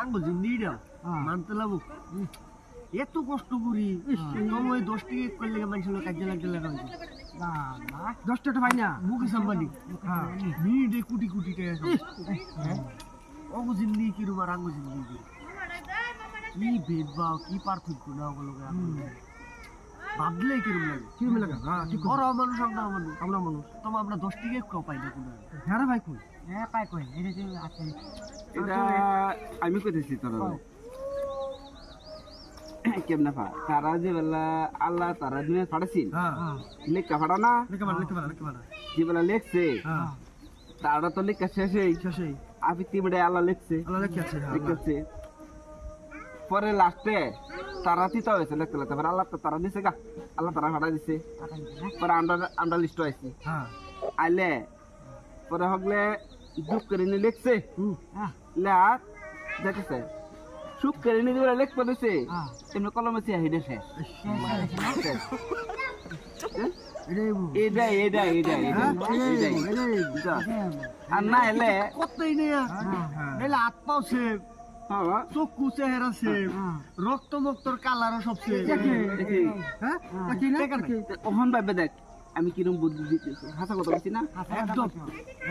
আঙ্গো জিন্দিটা মানতে লাগবো এত কষ্ট করি তোর ওই 10 টাকা করলে মানুষের কাজে লাগতে লাগা হয়েছে না না 10 টাকা পাই না মুকেশ আম্বানি হ্যাঁ মিনিটে কোটি কোটি টাকা অগো জিন্দি কিরম আর আঙ্গো জিন্দি কি ভেদভাব কি পার্থক্য না ওগুলো ভাবলে কিরম লাগে হ্যাঁ ঠিক ওরা মানুষ আমরা মানুষ আমরা মানুষ তবে আমরা 10 টাকা কেউ পাই না কোনো হ্যাঁ রে ভাই কই হ্যাঁ পাই কই এটা যে আছে এটা আমি কইতেছি তোর কেমনে পা তারা যে বেলা আল্লাহ তারা দিনে ফাড়াছিল হ্যাঁ লেখা ফাড়া না লিখে মারা যে বেলা লেখছে হ্যাঁ তারা তো লেখা শেষেই শেষেই আপনি তিমড়ে আল্লাহ লেখছে আল্লাহ লিখে আছে লিখছে পরে লাস্টে তারা তিতা হয়েছে লিখতে লিখতে পরে আল্লাহ তো তারা দিছে গা আল্লাহ তারা ফাড়া দিছে পরে আমরা লিস্ট হয়েছি হ্যাঁ আইলে পরে হগলে দুঃখ করে নিয়ে লিখছে হ্যাঁ লেখ দেখেছে সুখ করে নিয়ে দিবে লেখ পড়েছে হ্যাঁ এমনি কলমে চেয়ে হেঁটে শেষ এটাই এটাই আর না এলে কতই নেই এলে হাত পাও সেভ চক্ষু চেহারা সেভ রক্ত মক্তর কালারও সব সেভ হ্যাঁ কি না ওহন ভাবে দেখ আমি কিরম বুদ্ধি দিতেছি হাসা কথা বলছি না একদম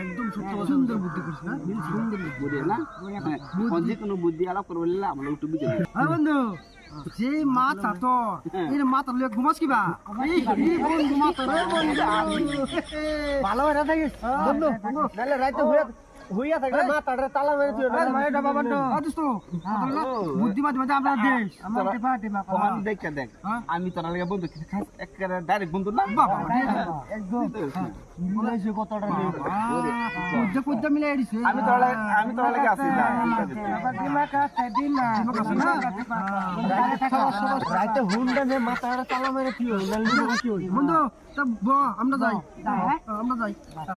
একদম সত্য কথা। সুন্দর বুদ্ধি করছিস না সুন্দর বুদ্ধি না যে কোনো বুদ্ধি আলাপ করবো আমরা একটু বুঝে নেই। হ্যাঁ বন্ধু যে মাথা তো এর মাথা লয়ে ঘুমাস কিবা এই বন্ধু মাথা রে বন্ধু ভালো হয়ে থাকিস বন্ধু নালে রাইতে হইয়া থাকলে মাথাটা তালা মেরে তুই না ভাই এটা বাবা তো দোস্ত বুদ্ধি মাঝে মাঝে আমরা দেশ আমরা পার্টি মা ওহন দেখে দেখ আমি তোর লাগে বন্ধু খাস একেবারে ডাইরেক্ট বন্ধু না বাবা একদম মিলাইছে কতটা কুদ্দা মিলে দিছে আমি তোর লাগে আছি না রাইতে হুন্ডা নে মাথাটা তালা মেরে কি হইল বন্ধু আমরা যাই